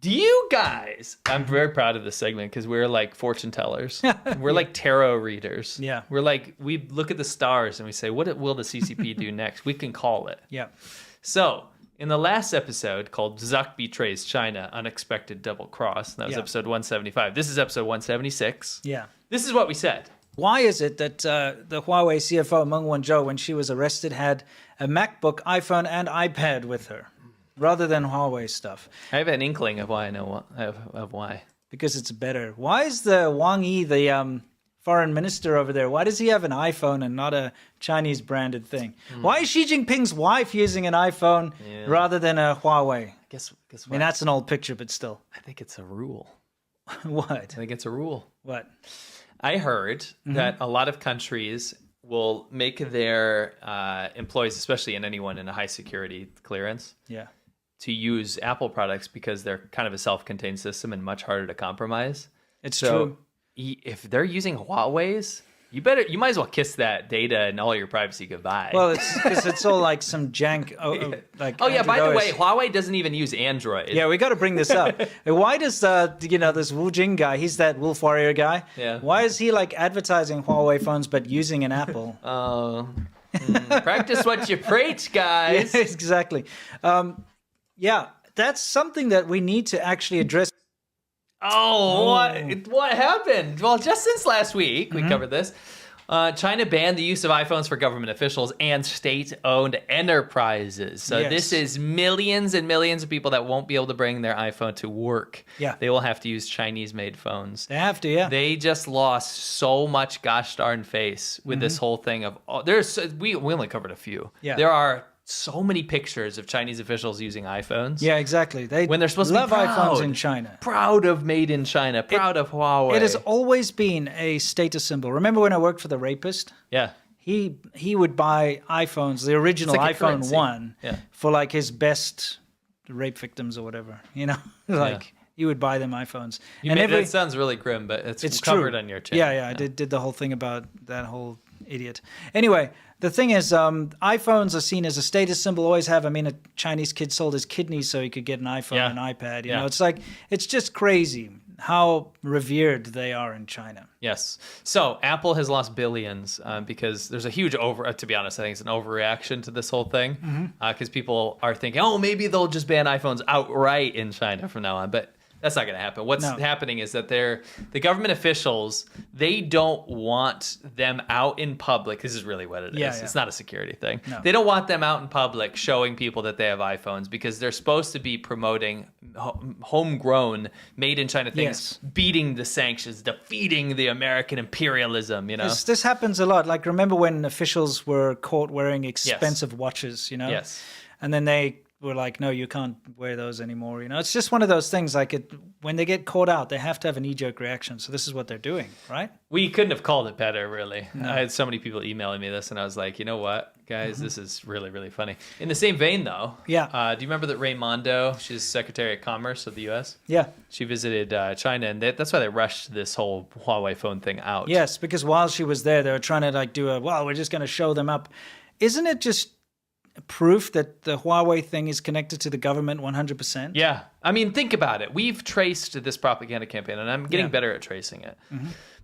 Do you guys? I'm very proud of this segment because we're like fortune tellers. We're like tarot readers. Yeah. We're like, we look at the stars and we say, what will the CCP do next? We can call it. Yeah. So, in the last episode called Zuck Betrays China, Unexpected Double Cross, that was episode 175. This is episode 176. Yeah. This is what we said. Why is it that the Huawei CFO Meng Wanzhou, when she was arrested, had a MacBook, iPhone, and iPad with her, rather than Huawei stuff? I have an inkling of why I know of why. Because it's better. Why is the Wang Yi, the foreign minister over there, why does he have an iPhone and not a Chinese branded thing? Why is Xi Jinping's wife using an iPhone rather than a Huawei? Guess what? I mean, that's an old picture, but still. I think it's a rule. What? I think it's a rule. What? I heard that a lot of countries will make their employees, especially in anyone in a high security clearance, to use Apple products because they're kind of a self-contained system and much harder to compromise. It's true. If they're using Huawei's, you might as well kiss that data and all your privacy goodbye. Well, it's because it's all like some jank. By the way, Huawei doesn't even use Android. Yeah, we got to bring this up. Why does this Wu Jing guy? He's that Wolf Warrior guy. Yeah. Why is he like advertising Huawei phones but using an Apple? Practice what you preach, guys. Yeah, exactly. That's something that we need to actually address. What happened? Well, just since last week, we covered this. China banned the use of iPhones for government officials and state-owned enterprises. So this is millions and millions of people that won't be able to bring their iPhone to work. Yeah. They will have to use Chinese-made phones. They have to, yeah. They just lost so much gosh darn face with this whole thing of... we only covered a few. Yeah. There are so many pictures of Chinese officials using iPhones. Yeah, exactly. When they're supposed to love be proud, iPhones in China. Proud of made in China, proud of Huawei. It has always been a status symbol. Remember when I worked for the rapist? Yeah. He would buy iPhones, the original like iPhone 1, for like his best rape victims or whatever. He would buy them iPhones. That sounds really grim, but it's covered on your channel. Yeah. I did the whole thing about that whole idiot. Anyway, the thing is, iPhones are seen as a status symbol, always have. I mean, a Chinese kid sold his kidneys so he could get an iPhone and iPad. You know, it's like, it's just crazy how revered they are in China. Yes. So Apple has lost billions because there's a huge to be honest, I think it's an overreaction to this whole thing because people are thinking, maybe they'll just ban iPhones outright in China from now on. But that's not going to happen. What's happening is that the government officials, they don't want them out in public. This is really what it is. Yeah. It's not a security thing. No. They don't want them out in public showing people that they have iPhones because they're supposed to be promoting homegrown, made in China things, beating the sanctions, defeating the American imperialism, you know? This happens a lot. Like, remember when officials were caught wearing expensive watches, you know? Yes. And then they were like, no, you can't wear those anymore. You know, it's just one of those things. Like, when they get caught out, they have to have a knee-jerk reaction. So this is what they're doing, right? We couldn't have called it better, really. No. I had so many people emailing me this, and I was like, you know what, guys, this is really, really funny. In the same vein, though, do you remember that Raimondo, she's Secretary of Commerce of the U.S.? Yeah. She visited China, and that's why they rushed this whole Huawei phone thing out. Yes, because while she was there, they were trying to like we're just going to show them up. Isn't it just proof that the Huawei thing is connected to the government 100%? Yeah. I mean, think about it. We've traced this propaganda campaign, and I'm getting better at tracing it.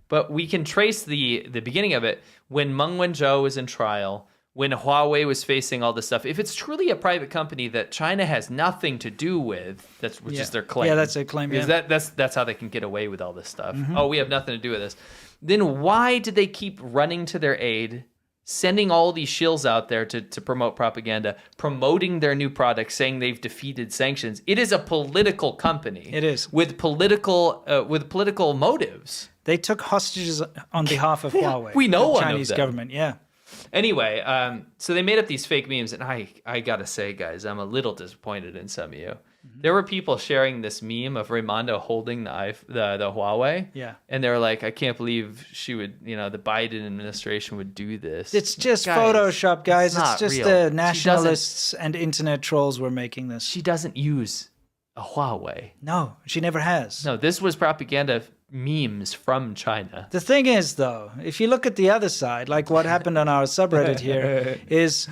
But we can trace the beginning of it when Meng Wanzhou was in trial, when Huawei was facing all this stuff. If it's truly a private company that China has nothing to do with, which is their claim. Yeah, that's their claim. Because that's how they can get away with all this stuff. We have nothing to do with this. Then why did they keep running to their aid, sending all these shills out there to promote propaganda, promoting their new products, saying they've defeated sanctions? It is a political company. It is. With political motives. They took hostages on behalf of Huawei. We know the one Chinese of them. government, yeah. Anyway, so they made up these fake memes, and I gotta say, guys, I'm a little disappointed in some of you. There were people sharing this meme of Raimondo holding the Huawei. Yeah. And they were like, I can't believe she would, the Biden administration would do this. It's just Photoshop, guys. It's just real. the nationalists and internet trolls were making this. She doesn't use a Huawei. No, she never has. No, this was propaganda memes from China. The thing is, though, if you look at the other side, like what happened on our subreddit here, is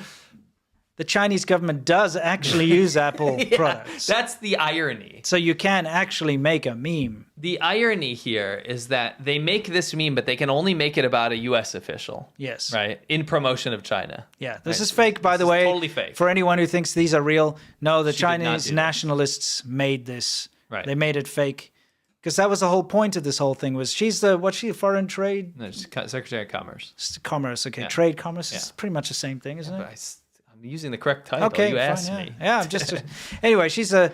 the Chinese government does actually use Apple products. That's the irony. So you can actually make a meme. The irony here is that they make this meme, but they can only make it about a U.S. official. Yes. Right? In promotion of China. Yeah. This is fake, by the way. Totally fake. For anyone who thinks these are real, no, the She did not Chinese do that. nationalists made this. Right. They made it fake. Because that was the whole point of this whole thing was what's she, foreign trade? No, she's Secretary of Commerce. Commerce, okay. Yeah. Trade, commerce is Yeah. pretty much the same thing, isn't But it? I'm using the correct title. Okay, You fine, asked yeah. me. Yeah, anyway, she's the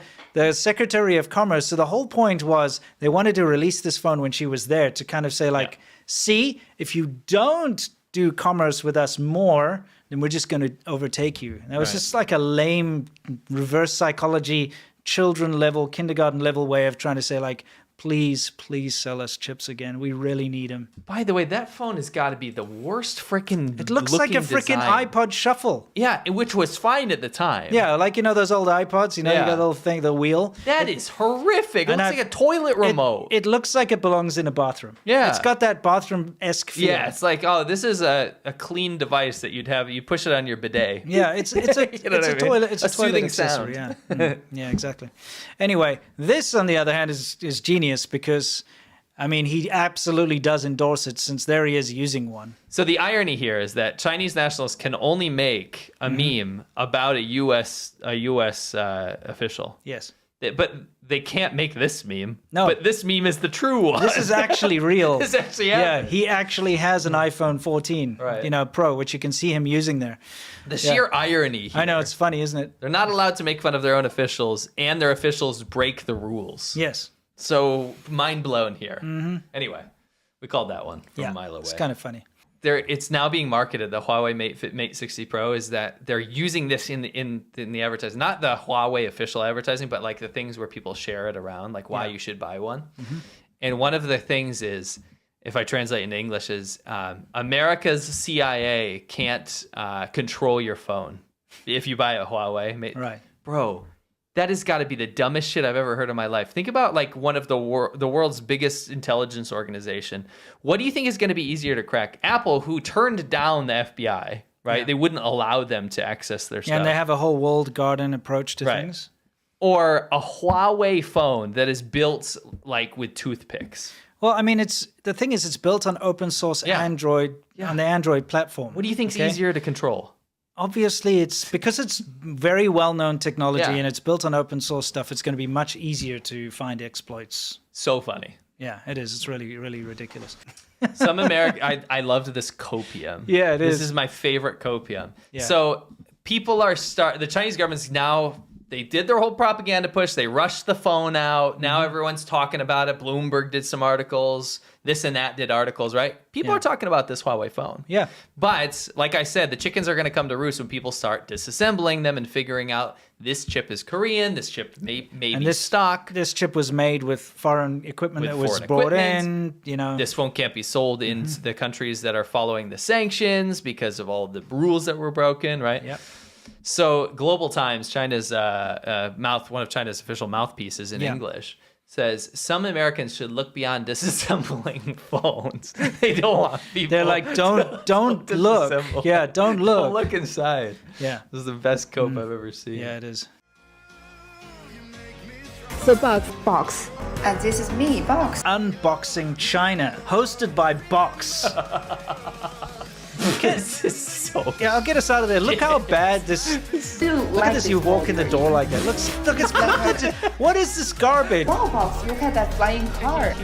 Secretary of Commerce. So the whole point was they wanted to release this phone when she was there to kind of say like, see, if you don't do commerce with us more, then we're just going to overtake you. And that was Right. just like a lame reverse psychology, children level, kindergarten level way of trying to say like, please sell us chips again. We really need them. By the way, that phone has got to be the worst freaking. It looks like a freaking iPod Shuffle. Yeah, which was fine at the time. Yeah, like those old iPods. You got the little thing, the wheel. That is horrific. It looks like a toilet remote. It looks like it belongs in a bathroom. Yeah. It's got that bathroom-esque feel. Yeah, it's like, oh, this is a clean device that you'd have. You push it on your bidet. Yeah, it's a You know what I mean? toilet. It's a toilet soothing accessory. sound. Yeah, yeah, exactly. Anyway, this on the other hand is genius because, I mean, he absolutely does endorse it since there he is using one. So the irony here is that Chinese nationalists can only make a meme about a U.S. Official. Yes. But they can't make this meme. No. But this meme is the true one. This is actually real. This actually Yeah, happened. he actually has an iPhone 14, Right. Pro, which you can see him using there. The sheer irony here. I know, it's funny, isn't it? They're not allowed to make fun of their own officials, and their officials break the rules. Yes. So mind blown here. Anyway, we called that one from a mile away. It's kind of funny. It's now being marketed. The Huawei Mate 60 Pro is that they're using this in the advertising, not the Huawei official advertising, but like the things where people share it around, like why you should buy one. And one of the things is, if I translate into English, is America's CIA can't control your phone if you buy a Huawei Mate. Right. Bro, that has got to be the dumbest shit I've ever heard in my life. Think about like one of the world's biggest intelligence organization. What do you think is going to be easier to crack? Apple, who turned down the FBI, right? Yeah. They wouldn't allow them to access their stuff. And they have a whole walled garden approach to Right. things. Or a Huawei phone that is built like with toothpicks. Well, I mean, the thing is, it's built on open source Android, on the Android platform. What do you think is easier to control? Obviously, it's because it's very well-known technology Yeah. and it's built on open source stuff. It's going to be much easier to find exploits. So funny. Yeah, it is. It's really, really ridiculous. Some American, I loved this Copium. Yeah, it is. This is my favorite Copium. Yeah. So people are the Chinese government's now, they did their whole propaganda push. They rushed the phone out. Now everyone's talking about it. Bloomberg did some articles. This and that did articles, right? People are talking about this Huawei phone. Yeah. But like I said, the chickens are going to come to roost when people start disassembling them and figuring out this chip is Korean, this chip may be stock. This chip was made with foreign equipment With that was foreign brought equipment. in, This phone can't be sold in the countries that are following the sanctions because of all the rules that were broken, right? Yep. So Global Times, China's one of China's official mouthpieces in English, says some Americans should look beyond disassembling phones. They don't want people. They're like, don't look. disassemble. Yeah, don't look. Don't look inside. Yeah. This is the best cope I've ever seen. Yeah, it is. So Box. And this is me, Box. Unboxing China, hosted by Box. This is so. Yeah, I'll get us out of there. Look how bad this. Look at this. You walk in the door like that. Look, what is this garbage? Wow, Box, look at that flying car.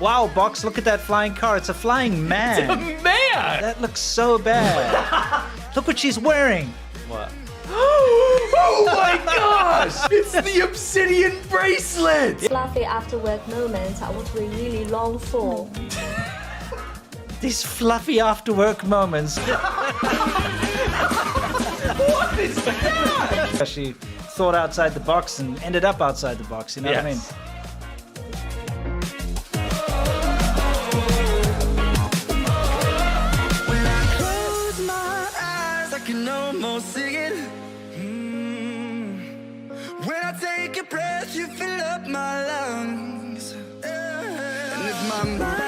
Wow, Box, look at that flying car. It's a flying man. Man! That looks so bad. Look what she's wearing. What? Oh my gosh! It's the obsidian bracelet! Fluffy after work moments are what we really long for. These fluffy after work moments. What is that? She thought outside the box and ended up outside the box, you know what I mean? When I close my eyes, I can almost see it. When I take a breath, you fill up my lungs. And if my mind